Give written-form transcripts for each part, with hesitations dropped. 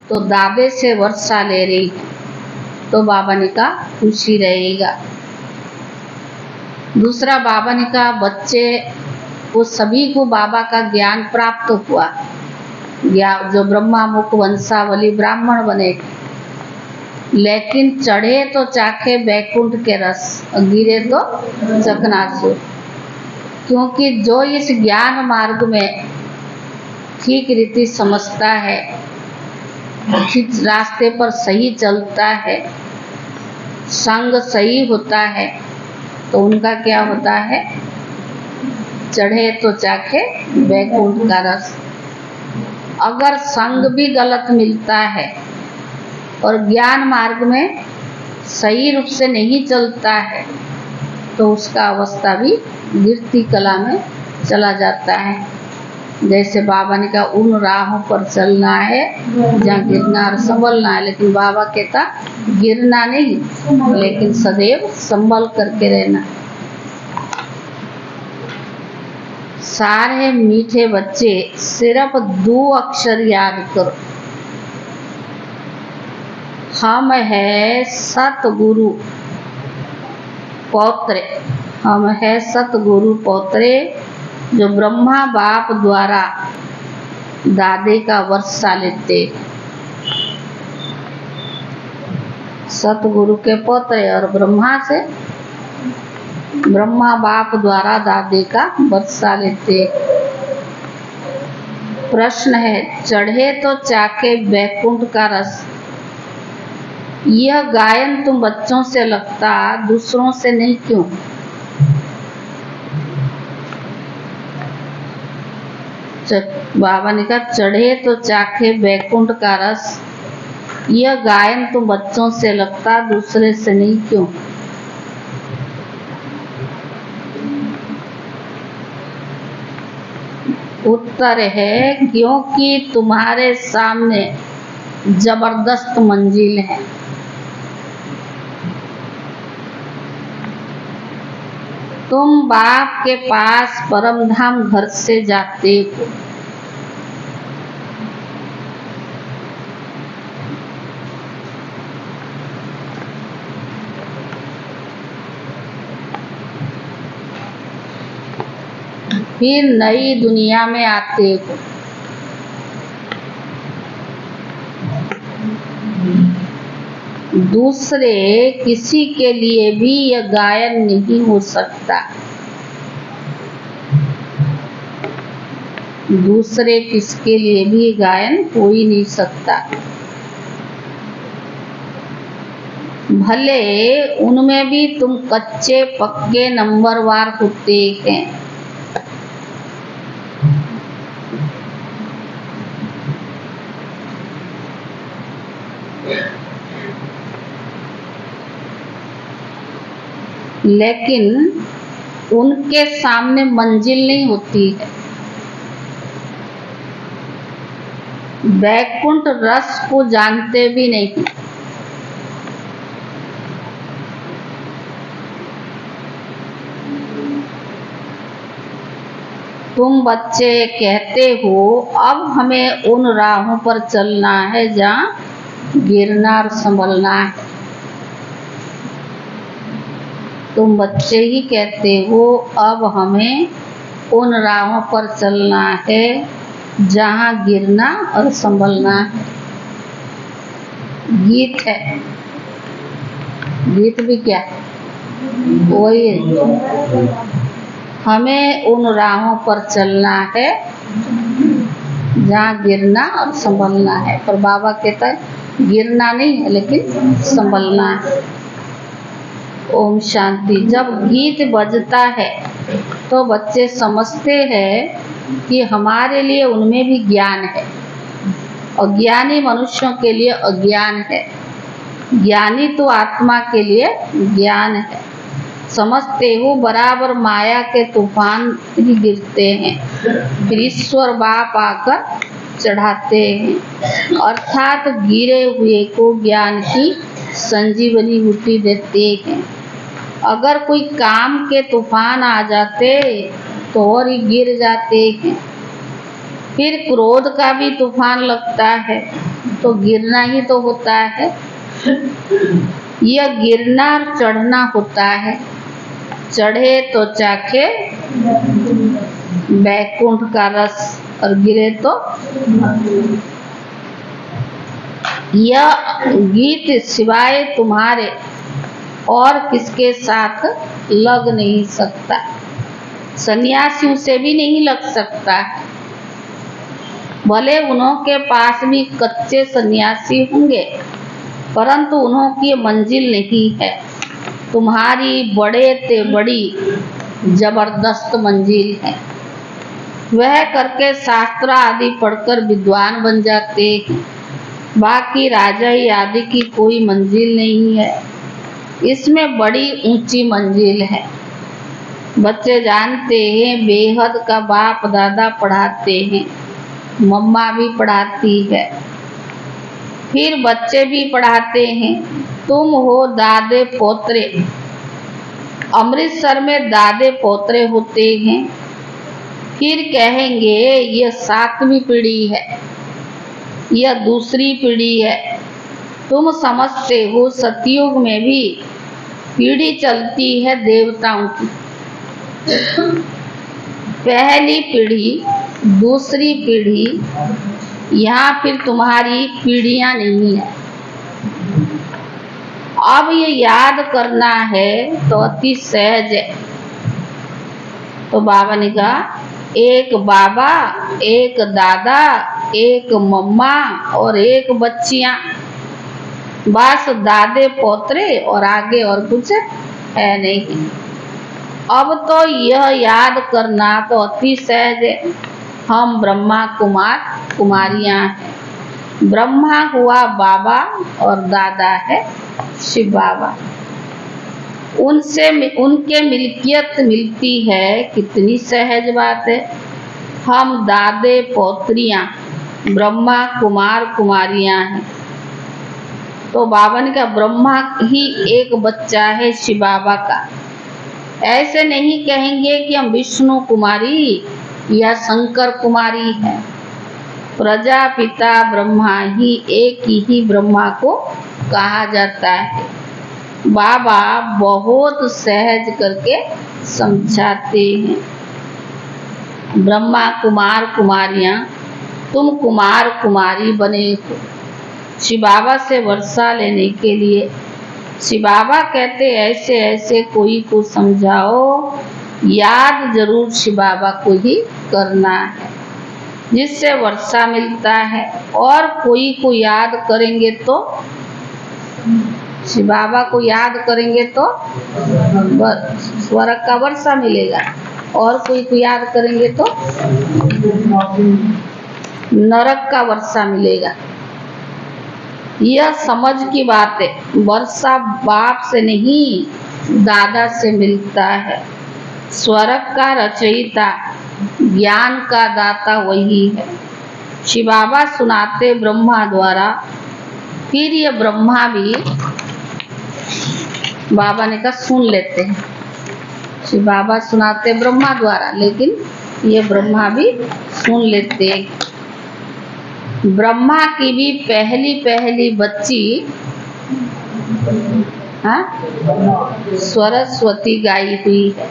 तो दादे से वर्षा ले रही है, तो बाबा ने कहा खुशी रहेगा। दूसरा बाबा ने कहा बच्चे वो सभी को बाबा का ज्ञान प्राप्त हुआ, जो ब्रह्मा मुख वंशावली ब्राह्मण बने, लेकिन चढ़े तो चाखे बैकुंठ के रस और गिरे तो चकनाचूर। क्योंकि जो इस ज्ञान मार्ग में ठीक रीति समझता है, ठीक रास्ते पर सही चलता है, संग सही होता है, तो उनका क्या होता है, चढ़े तो चाखे बैकुंठ का रस। अगर संग भी गलत मिलता है और ज्ञान मार्ग में सही रूप से नहीं चलता है, तो उसका अवस्था भी गिरती कला में चला जाता है। जैसे बाबा ने कहा उन राहों पर चलना है जहाँ गिरना और संभलना है, लेकिन बाबा कहता गिरना नहीं, लेकिन सदैव संभल करके रहना। सारे मीठे बच्चे सिर्फ 2 अक्षर याद करो, हम है सतगुरु पौत्रे। हम है सतगुरु पौत्रे, जो ब्रह्मा बाप द्वारा दादे का वर्षा लेते। सतगुरु के पौत्रे और ब्रह्मा बाप द्वारा दादे का वर्षा लेते। प्रश्न है, चढ़े तो चाके बैकुंठ का रस, यह गायन तुम बच्चों से लगता, दूसरों से नहीं क्यों? बाबा ने कहा चढ़े तो चाखे बैकुंठ का रस, यह गायन तुम बच्चों से लगता, दूसरे से नहीं क्यों? उत्तर है क्योंकि तुम्हारे सामने जबरदस्त मंजिल है। तुम बाप के पास परमधाम घर से जाते हो। फिर नई दुनिया में आते हो। दूसरे किसी के लिए भी यह गायन नहीं हो सकता। दूसरे किसके लिए भी गायन हो ही नहीं सकता। भले उनमें भी तुम कच्चे पक्के नंबरवार होते हैं, लेकिन उनके सामने मंजिल नहीं होती है। बैकुंठ रस को जानते भी नहीं। तुम बच्चे कहते हो अब हमें उन राहों पर चलना है जहाँ गिरना और संभलना है। तुम बच्चे ही कहते हो अब हमें उन राहों पर चलना है जहाँ गिरना और संभलना है। गीत है, गीत भी क्या वही है, हमें उन राहों पर चलना है जहाँ गिरना और संभलना है। पर बाबा कहता है गिरना नहीं है, लेकिन संभलना है। ओम शांति। जब गीत बजता है तो बच्चे समझते हैं कि हमारे लिए उनमें भी ज्ञान है, और ज्ञानी मनुष्यों के लिए अज्ञान है। ज्ञानी तो आत्मा के लिए ज्ञान है। समझते हो बराबर माया के तूफान ही गिरते हैं, फिर ईश्वर बाप आकर चढ़ाते हैं, अर्थात गिरे हुए को ज्ञान की संजीवनी बूटी देते हैं। अगर कोई काम के तूफान आ जाते तो और ही गिर जाते हैं। फिर क्रोध का भी तूफान लगता है, तो गिरना ही तो होता है। यह गिरना और चढ़ना होता है। चढ़े तो चाखे बैकुंठ का रस और गिरे तो। यह गीत सिवाय तुम्हारे और किसके साथ लग नहीं सकता। सन्यासी उसे भी नहीं लग सकता। भले उन्हों के पास भी कच्चे सन्यासी होंगे, परंतु उन्हों की मंजिल नहीं है। तुम्हारी बड़े ते बड़ी जबरदस्त मंजिल है। वह करके शास्त्र आदि पढ़कर विद्वान बन जाते हैं। बाकी राजा आदि की कोई मंजिल नहीं है। इसमें बड़ी ऊंची मंजिल है। बच्चे जानते हैं बेहद का बाप दादा पढ़ाते हैं, मम्मा भी पढ़ाती है, फिर बच्चे भी पढ़ाते हैं। तुम हो दादे पोतरे। अमृतसर में दादे पोतरे होते हैं। फिर कहेंगे यह 7वीं पीढ़ी है, यह दूसरी पीढ़ी है। तुम समझते हो सतयुग में भी पीढ़ी चलती है देवताओं की। पहली पीढ़ी, दूसरी पीढ़ी, यहाँ फिर तुम्हारी पीढ़ियां नहीं है। अब ये याद करना है तो अति सहज है। तो बाबा ने कहा एक बाबा, एक दादा, एक मम्मा और एक बच्चियां, बस दादे पोतरे और आगे और कुछ है नहीं। अब तो यह याद करना तो अति सहज है। हम ब्रह्मा कुमार कुमारियां हैं। ब्रह्मा हुआ बाबा और दादा है शिव बाबा। उनसे उनके मिल्कियत मिलती है, कितनी सहज बात है। हम दादे पोत्रियां ब्रह्मा कुमार कुमारियां हैं। तो बाबा ने कहा ब्रह्मा ही एक बच्चा है शिव बाबा का। ऐसे नहीं कहेंगे कि हम विष्णु कुमारी या शंकर कुमारी है। प्रजापिता ब्रह्मा ही एक ही ब्रह्मा को कहा जाता है। बाबा बहुत सहज करके समझाते हैं। ब्रह्मा कुमार कुमारियां, तुम कुमार कुमारी बने हो शिव बाबा से वर्षा लेने के लिए। शिव बाबा कहते ऐसे ऐसे कोई को समझाओ, याद जरूर शिव बाबा को ही करना है, जिससे वर्षा मिलता है। और कोई को याद करेंगे तो, शिव बाबा को याद करेंगे तो स्वर्ग का वर्षा मिलेगा, और कोई को याद करेंगे तो नरक का वर्षा मिलेगा। यह समझ की बात है। वर्षा बाप से नहीं दादा से मिलता है। स्वर्ग का रचयिता, ज्ञान का दाता वही है। शिव बाबा सुनाते ब्रह्मा द्वारा। फिर ये ब्रह्मा भी बाबा ने कहा सुन लेते हैं। शिव बाबा सुनाते ब्रह्मा द्वारा, लेकिन ये ब्रह्मा भी सुन लेते हैं। ब्रह्मा की भी पहली पहली बच्ची सरस्वती गाई हुई है।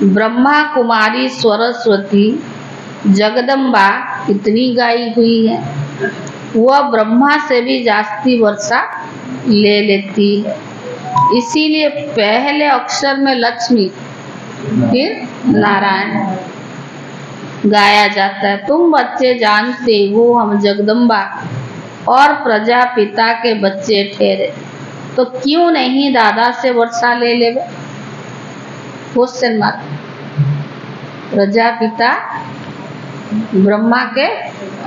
ब्रह्मा कुमारी सरस्वती जगदम्बा कितनी गाई हुई है। वह ब्रह्मा से भी जास्ती वर्षा ले लेती है। इसीलिए पहले अक्षर में लक्ष्मी, फिर नारायण गाया जाता है। तुम बच्चे जानते हो हम जगदम्बा और प्रजापिता के बच्चे ठहरे, तो क्यों नहीं दादा से वर्षा ले लेवे। Question mark. प्रजापिता ब्रह्मा के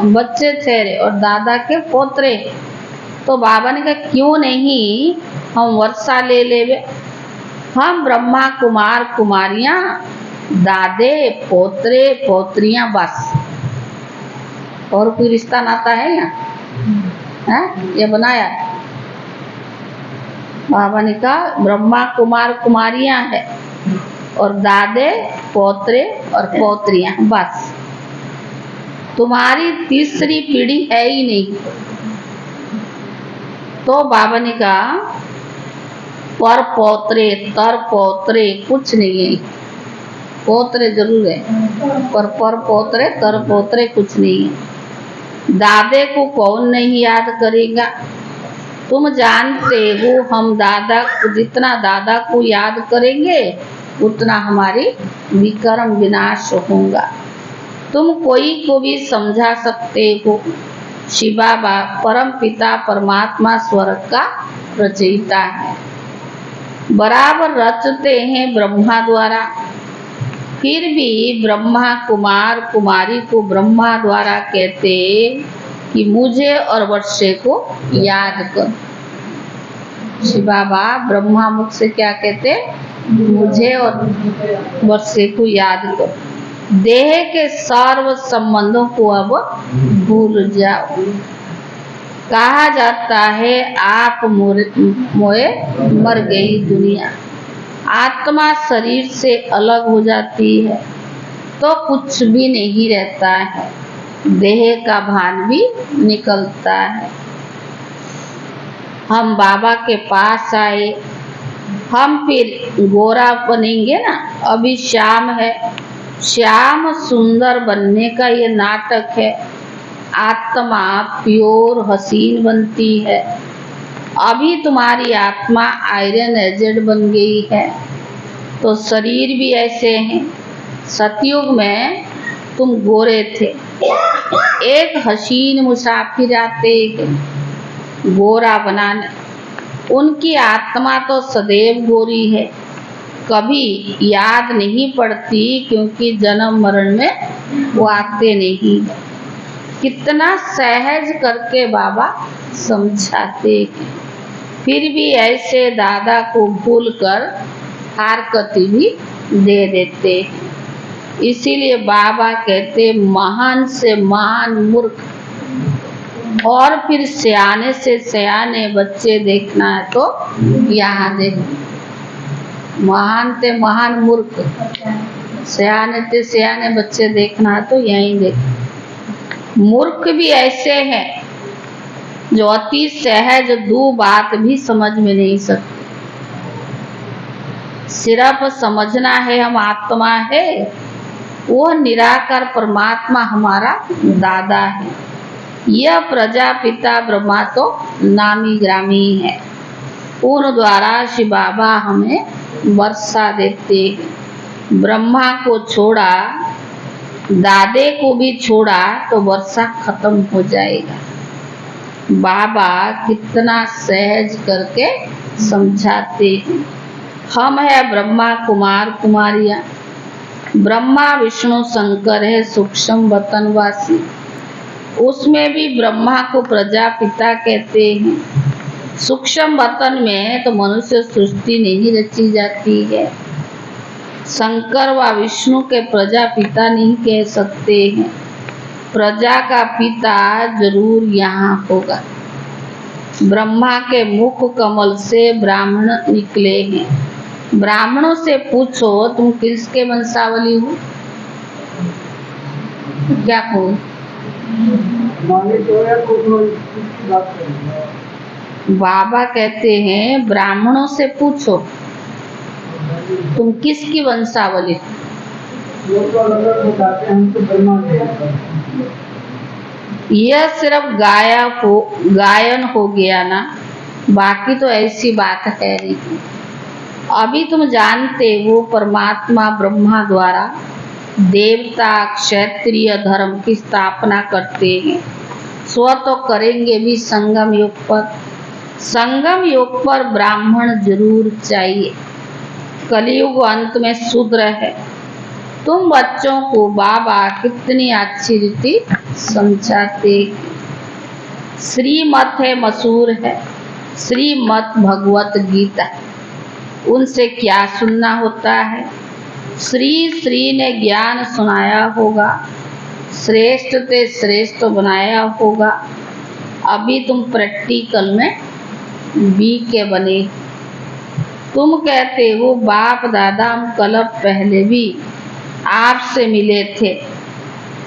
बच्चे ठहरे और दादा के पोतरे, तो बाबा ने कहा क्यों नहीं हम वर्षा ले लेवे। हम ब्रह्मा कुमार कुमारियां, दादे पोतरे पोत्रियां, बस और कोई रिश्ता नाता है यहाँ? ये बनाया बाबा ने कहा ब्रह्मा कुमार कुमारियां है और दादे पोतरे और पोत्रियां, बस। तुम्हारी तीसरी पीढ़ी है ही नहीं। तो बाबा ने कहा पर पौत्रे तर पौत्रे कुछ नहीं है, पोत्रे जरूर है पर पोत्रे तर पोत्रे कुछ नहीं है। दादे को कौन नहीं याद करेगा? तुम जानते हो हम दादा को जितना दादा को याद करेंगे उतना हमारी विकर्म विनाश होगा। तुम कोई को भी समझा सकते हो, शिव बाबा परम पिता परमात्मा स्वर्ग का रचयिता है, बराबर रचते हैं ब्रह्मा द्वारा। फिर भी ब्रह्मा कुमार कुमारी को ब्रह्मा द्वारा कहते कि मुझे और वर्षे को याद कर। शिव बाबा ब्रह्मा मुख से क्या कहते? मुझे और वर्षे को याद कर। देह के सर्व संबंधों को अब भूल जाओ। कहा जाता है आप मोए मर गई दुनिया। आत्मा शरीर से अलग हो जाती है तो कुछ भी नहीं रहता है, देह का भान भी निकलता है। हम बाबा के पास आए, हम फिर गोरा बनेंगे ना। अभी श्याम है, श्याम सुंदर बनने का ये नाटक है। आत्मा प्योर हसीन बनती है। अभी तुम्हारी आत्मा आयरन एजेड बन गई है तो शरीर भी ऐसे हैं। सतयुग में तुम गोरे थे, एक हसीन मुसाफिर आते गोरा बनाने, उनकी आत्मा तो सदैव गोरी है, कभी याद नहीं पड़ती क्योंकि जन्म मरण में वो आते नहीं। कितना सहज करके बाबा समझाते, फिर भी ऐसे दादा को भूलकर हरकती भी दे देते। इसीलिए बाबा कहते महान से महान मूर्ख और फिर सयाने से सयाने बच्चे देखना है तो यहाँ देखो। महान ते महान मूर्ख, सयाने ते सयाने बच्चे देखना है तो यहीं देखो। मूर्ख भी ऐसे हैं जो अति सहज दो बात भी समझ में नहीं सकते। सिर्फ समझना है हम आत्मा है, वो निराकार परमात्मा हमारा दादा है। यह प्रजापिता ब्रह्मा तो नामी ग्रामी है, उन द्वारा शिव बाबा हमें वर्षा देते हैं। ब्रह्मा को छोड़ा, दादे को भी छोड़ा तो वर्षा खत्म हो जाएगा। बाबा कितना सहज करके समझाते हैं। हम है ब्रह्मा कुमार कुमारियां। ब्रह्मा विष्णु शंकर है सूक्ष्म वतनवासी, उसमें भी ब्रह्मा को प्रजापिता कहते हैं। सूक्ष्म वतन में तो मनुष्य सृष्टि नहीं रची जाती है। शंकर व विष्णु के प्रजापिता नहीं कह सकते हैं, प्रजा का पिता जरूर यहाँ होगा। ब्रह्मा के मुख कमल से ब्राह्मण निकले हैं। ब्राह्मणों से पूछो तुम किसके वंशावली हो? क्या कहो? बाबा कहते हैं ब्राह्मणों से पूछो तुम किसकी वंशावली? यह सिर्फ गायन हो गया ना, बाकी तो ऐसी बात है नहीं। अभी तुम जानते हो परमात्मा ब्रह्मा द्वारा देवता क्षत्रिय धर्म की स्थापना करते हैं। स्व तो करेंगे भी संगम युग पर। संगम युग पर ब्राह्मण जरूर चाहिए। कलयुग अंत में शूद्र है। तुम बच्चों को बाबा कितनी अच्छी रीति समझाते। श्रीमत है मशहूर है, श्रीमत भगवत गीता, उनसे क्या सुनना होता है? श्री ने ज्ञान सुनाया होगा, श्रेष्ठ ते श्रेष्ठ बनाया होगा। अभी तुम प्रैक्टिकल में बी के बने। तुम कहते हो बाप दादा हम कल पहले भी आपसे मिले थे,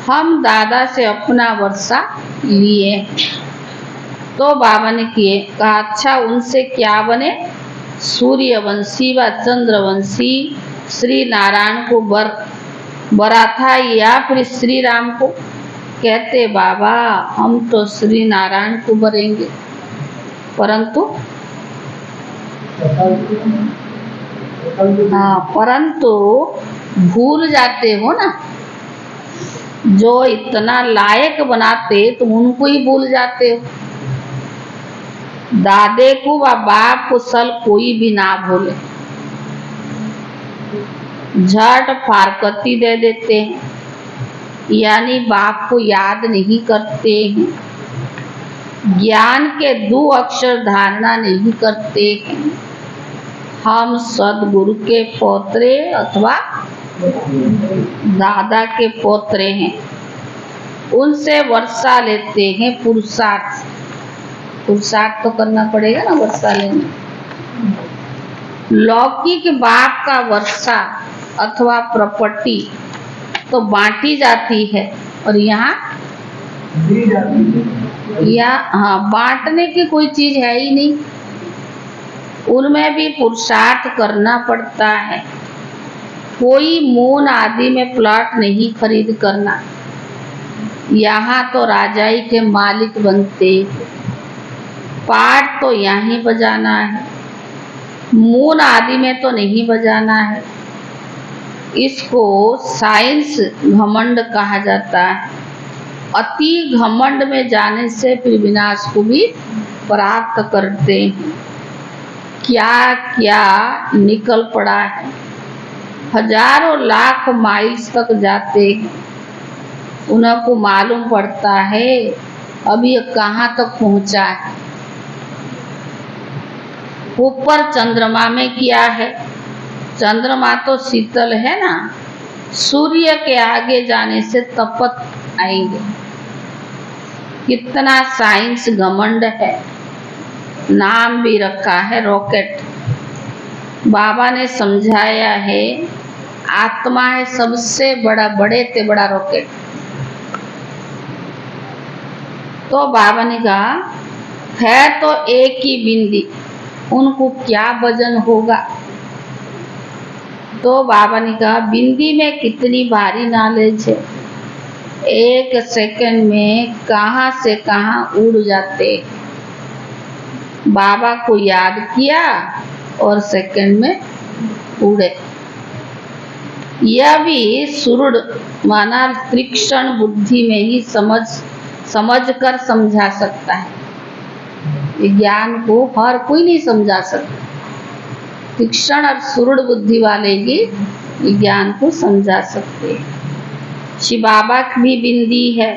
हम दादा से अपना वर्षा लिए। तो बाबा ने किए। कहा अच्छा उनसे क्या बने? सूर्यवंशी व चंद्रवंशी श्री नारायण को बरा था या फिर श्री राम को? कहते बाबा हम तो श्री नारायण को बरेंगे, परंतु भूल जाते हो ना, जो इतना लायक बनाते तुम उनको ही भूल जाते हो। दादे को व बाप को सल कोई भी ना भूले, झट फारकती दे देते हैं, यानी बाप को याद नहीं करते हैं, ज्ञान के 2 अक्षर धारणा नहीं करते हैं। हम सदगुरु के पोत्रे अथवा दादा के पोत्रे हैं, उनसे वर्षा लेते हैं। पुरुषार्थ तो करना पड़ेगा ना वर्षा लेने। लौकिक बाप का वर्षा अथवा प्रॉपर्टी तो बांटी जाती है, और यहाँ बांटने की कोई चीज है ही नहीं। उनमें भी पुरुषार्थ करना पड़ता है। कोई मून आदि में प्लॉट नहीं खरीद करना। यहाँ तो राजाई के मालिक बनते, पाठ तो यहाँ बजाना है, मून आदि में तो नहीं बजाना है। इसको साइंस घमंड कहा जाता है। अति घमंड में जाने से फिर विनाश को भी प्राप्त करते हैं। क्या क्या निकल पड़ा है, हजारों लाख माइल्स तक जाते हैं, उनको मालूम पड़ता है अभी कहाँ तक पहुँचा है। ऊपर चंद्रमा में क्या है? चंद्रमा तो शीतल है ना, सूर्य के आगे जाने से तपत आएंगे। कितना साइंस घमंड है, नाम भी रखा है रॉकेट। बाबा ने समझाया है आत्मा है सबसे बड़े से बड़ा रॉकेट। तो बाबा ने कहा है तो एक ही बिंदी, उनको क्या वजन होगा? तो बाबा ने कहा बिंदी में कितनी भारी नॉलेज है, 1 सेकंड में कहाँ से कहाँ उड़ जाते। बाबा को याद किया और सेकंड में उड़े। यह भी सुरुड़ माना तीक्ष्ण बुद्धि में ही समझ कर समझा सकता है। ज्ञान को हर कोई नहीं समझा सकता। तीक्ष्ण और सुरुड़ बुद्धि वाले ही ज्ञान को समझा सकते हैं। शिव बाबा की भी बिंदी है।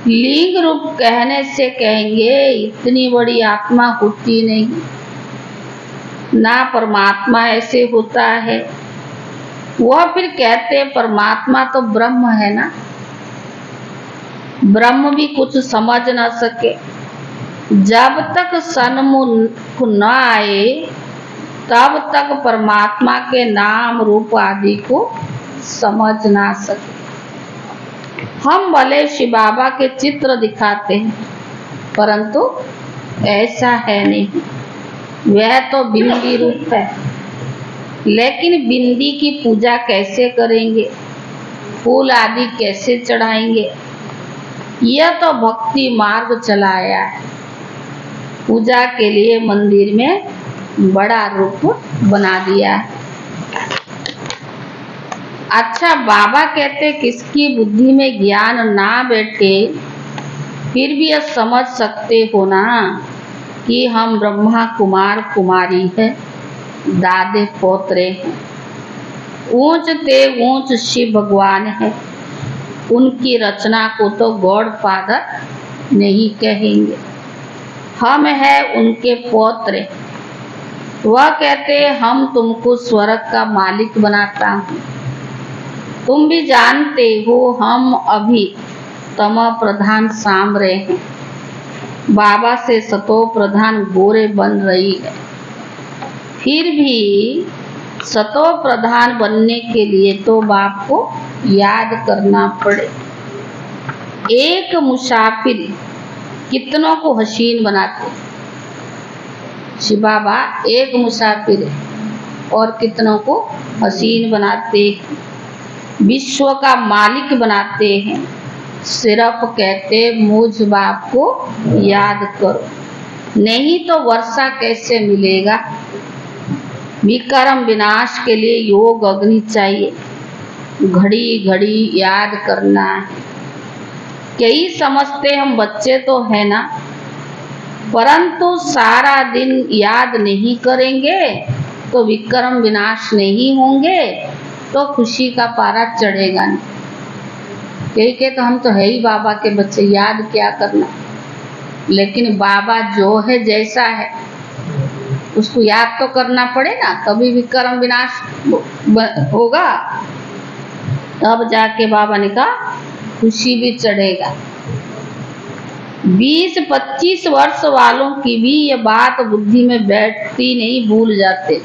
लिंग रूप कहने से कहेंगे इतनी बड़ी आत्मा होती नहीं ना, परमात्मा ऐसे होता है। वह फिर कहते परमात्मा तो ब्रह्म है ना, ब्रह्म भी कुछ समझ न सके। जब तक सन्मुख न आए तब तक परमात्मा के नाम रूप आदि को समझ ना सके। हम भले शिव बाबा के चित्र दिखाते हैं, परंतु ऐसा है नहीं। वह तो बिंदी रूप है, लेकिन बिंदी की पूजा कैसे करेंगे, फूल आदि कैसे चढ़ाएंगे? यह तो भक्ति मार्ग चलाया है। पूजा के लिए मंदिर में बड़ा रूप बना दिया है। अच्छा, बाबा कहते किसकी बुद्धि में ज्ञान ना बैठे फिर भी यह समझ सकते हो ना कि हम ब्रह्मा कुमार कुमारी है, दादे पोत्रे हैं। ऊंच ते ऊंच शिव भगवान है, उनकी रचना को तो गॉड फादर नहीं कहेंगे, हम है उनके पोत्रे। वह कहते हम तुमको स्वर्ग का मालिक बनाता हूँ। तुम भी जानते हो हम अभी तमो प्रधान साम रहे हैं, बाबा से सतो प्रधान गोरे बन रही है। फिर भी सतो प्रधान बनने के लिए तो बाप को याद करना पड़े। एक मुसाफिर कितनों को हसीन बनाते। शिव बाबा एक मुसाफिर है और कितनों को हसीन बनाते, विश्व का मालिक बनाते हैं। सिर्फ कहते मुझ बाप को याद करो, नहीं तो वर्षा कैसे मिलेगा। विकर्म विनाश के लिए योग अग्नि चाहिए, घड़ी घड़ी याद करना है। कई समझते हम बच्चे तो है ना, परंतु सारा दिन याद नहीं करेंगे तो विक्रम विनाश नहीं होंगे, तो खुशी का पारा चढ़ेगा नहीं। कई के तो हम तो है ही बाबा के बच्चे, याद क्या करना। लेकिन बाबा जो है जैसा है उसको याद तो करना पड़े ना, तभी विक्रम विनाश होगा। तब जाके बाबा ने कहा खुशी भी चढ़ेगा। 20-25 वर्ष वालों की भी ये बात बुद्धि में बैठती नहीं, भूल जाते।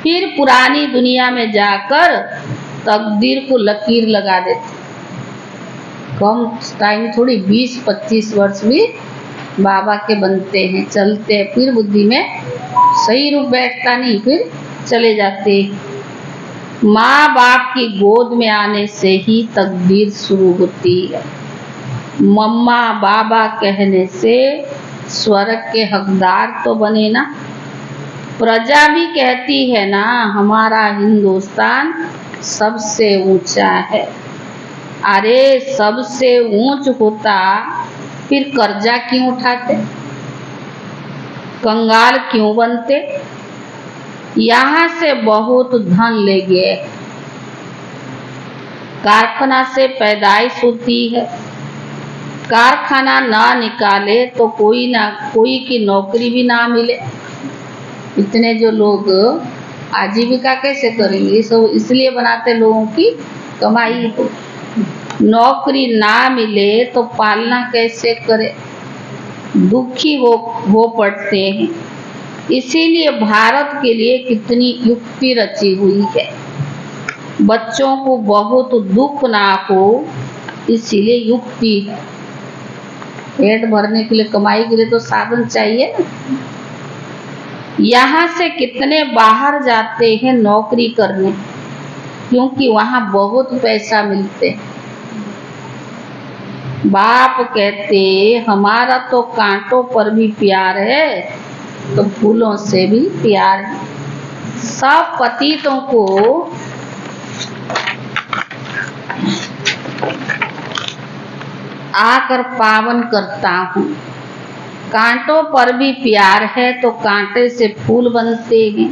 फिर पुरानी दुनिया में जाकर तकदीर को लकीर लगा देते। कम टाइम थोड़ी 20-25 वर्ष भी बाबा के बनते हैं, चलते हैं, फिर बुद्धि में सही रूप बैठता नहीं, फिर चले जाते। माँ बाप की गोद में आने से ही तकदीर शुरू होती है। मम्मा बाबा कहने से स्वर्ग के हकदार तो बने ना। प्रजा भी कहती है ना हमारा हिंदुस्तान सबसे ऊंचा है। अरे सबसे ऊंच होता फिर कर्जा क्यों उठाते, कंगाल क्यों बनते। यहाँ से बहुत धन ले गए। कारखाना से पैदाइश होती है, कारखाना ना निकाले तो कोई की नौकरी भी ना मिले। इतने जो लोग आजीविका कैसे करेंगे, ये सब इसलिए बनाते लोगों की कमाई हो। नौकरी ना मिले तो पालना कैसे करे, दुखी हो पड़ते हैं। इसीलिए भारत के लिए कितनी युक्ति रची हुई है, बच्चों को बहुत दुख ना हो, इसीलिए युक्ति। पेट भरने के लिए, कमाई के लिए तो साधन चाहिए ना। यहाँ से कितने बाहर जाते हैं नौकरी करने, क्योंकि वहाँ बहुत पैसा मिलते। बाप कहते हमारा तो कांटों पर भी प्यार है तो फूलों से भी प्यार है। सब पतितों को आकर पावन करता हूँ। कांटों पर भी प्यार है तो कांटे से फूल बनते हैं,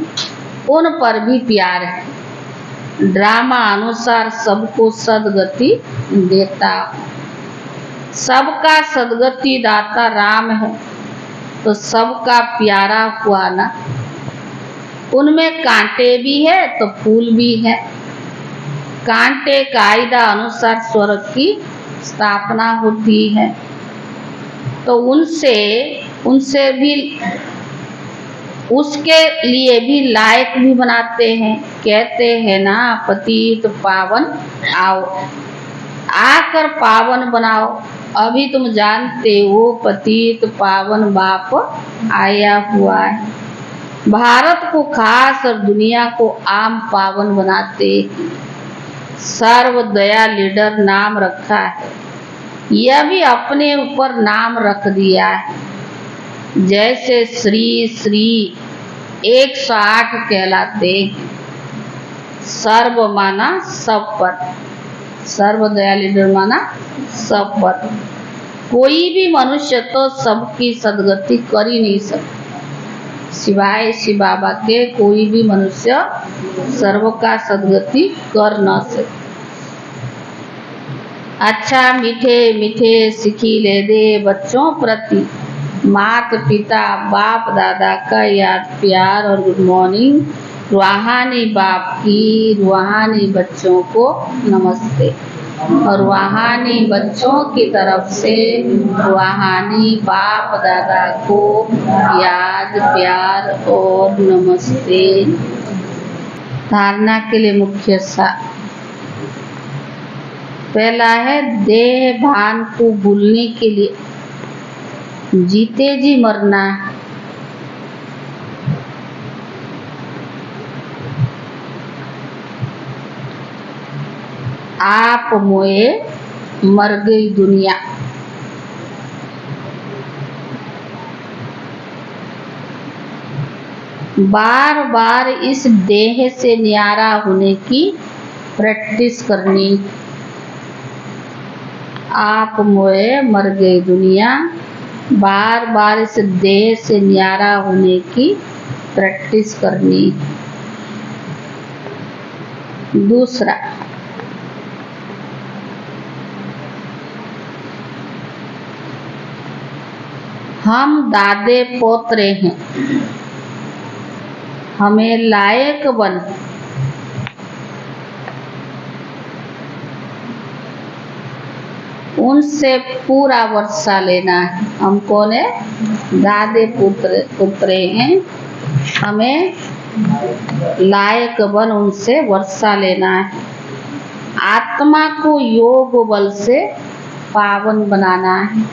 उन पर भी प्यार है। ड्रामा अनुसार सबको सदगति देता हूँ। सबका सदगति दाता राम है तो सबका प्यारा हुआ ना। उनमें कांटे भी है तो फूल भी है। कांटे कायदा अनुसार स्वर्ग की स्थापना होती है, तो उनसे भी उसके लिए भी लायक भी बनाते हैं। कहते हैं ना पतित पावन आओ, आकर पावन बनाओ। अभी तुम जानते हो पतित पावन बाप आया हुआ है। भारत को खास और दुनिया को आम पावन बनाते। सर्वदया लीडर नाम रखा है, यह भी अपने ऊपर नाम रख दिया है। जैसे श्री श्री 108 कहलाते। सर्व माना सब पर, सर्वदया लीडर माना सब पर। कोई भी मनुष्य तो सबकी सदगति कर ही नहीं सकता, सिवाय शिव बाबा के कोई भी मनुष्य सर्व का सदगति कर न सके। अच्छा मीठे मीठे सिखी ले दे बच्चों प्रति माता पिता बाप दादा का याद प्यार और गुड मॉर्निंग। रूहानी बाप की रूहानी बच्चों को नमस्ते, और रूहानी बच्चों की तरफ से रूहानी बाप दादा को याद प्यार और नमस्ते। धारणा के लिए मुख्य पहला है देह भान को भूलने के लिए जीते जी मरना है। आप मोए मर गई दुनिया। बार बार इस देह से न्यारा होने की प्रैक्टिस करनी। आप मोए मर गई दुनिया, बार बार इस देह से न्यारा होने की प्रैक्टिस करनी। दूसरा, हम दादे पोतरे हैं, हमें लायक बन उनसे पूरा वर्षा लेना है। हम कौन है? दादे पुत्रे हैं, हमें लायक बन उनसे वर्षा लेना है। आत्मा को योग बल से पावन बनाना है।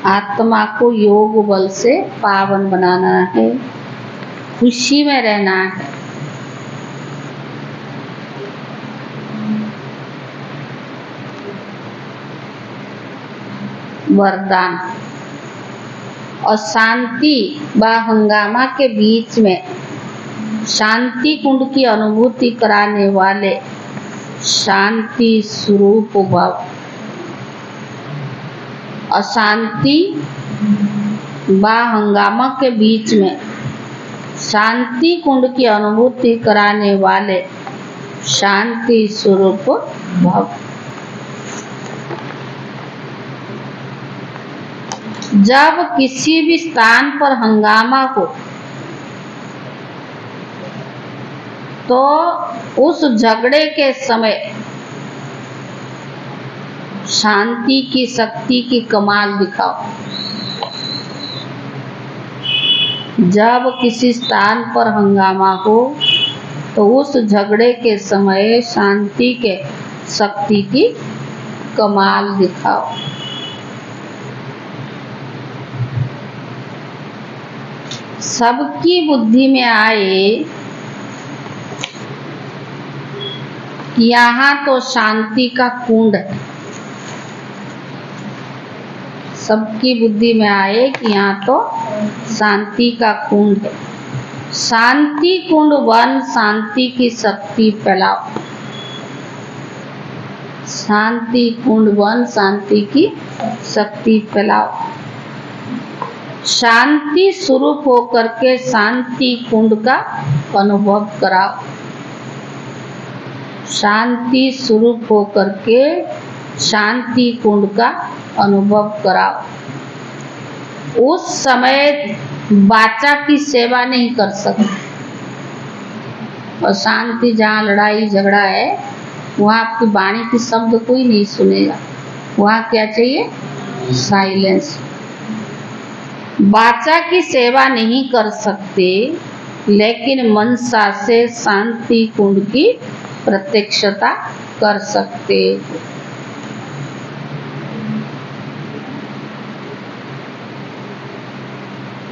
आत्मा को योग बल से पावन बनाना है। खुशी में रहना है। वरदान, अशांति व हंगामा के बीच में शांति कुंड की अनुभूति कराने वाले शांति स्वरूप भव। अशांति व हंगामा के बीच में शांति कुंड की अनुभूति कराने वाले शांति स्वरूप भव। जब किसी भी स्थान पर हंगामा हो तो उस झगड़े के समय शांति की शक्ति की कमाल दिखाओ। जब किसी स्थान पर हंगामा हो तो उस झगड़े के समय शांति के शक्ति की कमाल दिखाओ। सबकी बुद्धि में आए कि यहाँ तो शांति का कुंड है। सबकी बुद्धि में आए कि यहाँ तो शांति का कुंड है। शांति कुंड वन शांति की शक्ति फैलाओ। शांति कुंड वन शांति की शक्ति फैलाओ। शांति स्वरूप होकर के शांति कुंड का अनुभव कराओ। शांति स्वरूप होकर के शांति कुंड का अनुभव कराओ। उस समय वाचा की सेवा नहीं कर सकते। और शांति जहाँ लड़ाई झगड़ा है वहाँ आपकी वाणी की शब्द कोई नहीं सुनेगा। वहाँ क्या चाहिए? साइलेंस। वाचा की सेवा नहीं कर सकते लेकिन मनसा से शांति कुंड की प्रत्यक्षता कर सकते।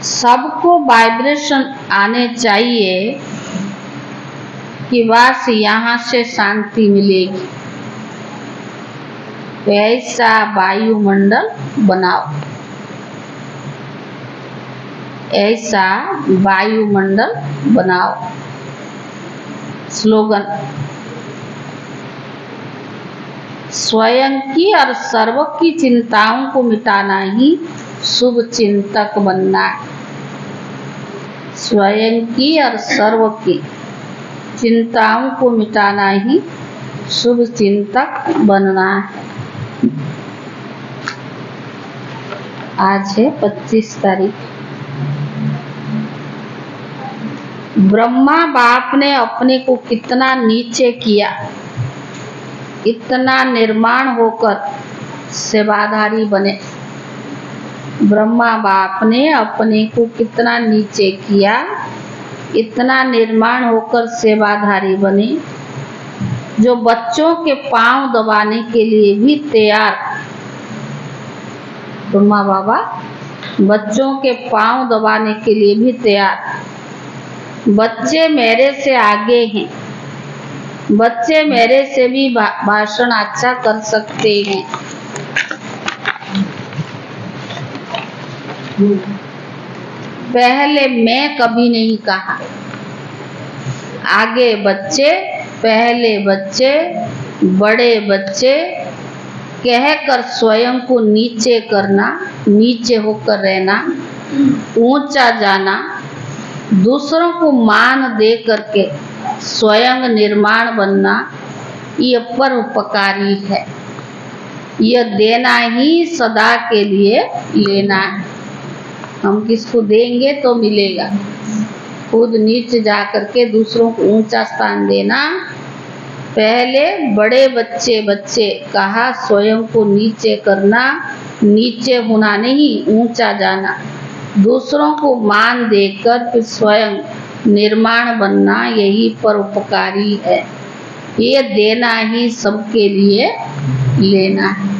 सबको वाइब्रेशन आने चाहिए कि बस यहाँ से शांति मिलेगी। ऐसा वायुमंडल बनाओ। ऐसा वायुमंडल बनाओ। स्लोगन, स्वयं की और सर्व की चिंताओं को मिटाना ही शुभ चिंतक बनना है। स्वयं की और सर्व की चिंताओं को मिटाना ही शुभ चिंतक बनना है। आज है 25 तारीख। ब्रह्मा बाप ने अपने को कितना नीचे किया, इतना निर्माण होकर सेवाधारी बने। ब्रह्मा बाप ने अपने को कितना नीचे किया, इतना निर्माण होकर सेवाधारी बने। जो बच्चों के पांव दबाने के लिए भी तैयार। तो माँ बाबा बच्चों के पांव दबाने के लिए भी तैयार। बच्चे मेरे से आगे हैं, बच्चे मेरे से भी भाषण अच्छा कर सकते हैं। पहले मैं कभी नहीं कहा, आगे बच्चे, पहले बच्चे, बड़े बच्चे कहकर स्वयं को नीचे करना, नीचे होकर रहना, ऊंचा जाना, दूसरों को मान दे करके स्वयं निर्माण बनना, ये परोपकारी है। यह देना ही सदा के लिए लेना है। हम किसको देंगे तो मिलेगा। खुद नीचे जा करके दूसरों को ऊंचा स्थान देना। पहले बड़े बच्चे बच्चे कहा, स्वयं को नीचे करना, नीचे होना नहीं, ऊंचा जाना, दूसरों को मान देकर फिर स्वयं निर्माण बनना, यही परोपकारी है। ये देना ही सबके लिए लेना है।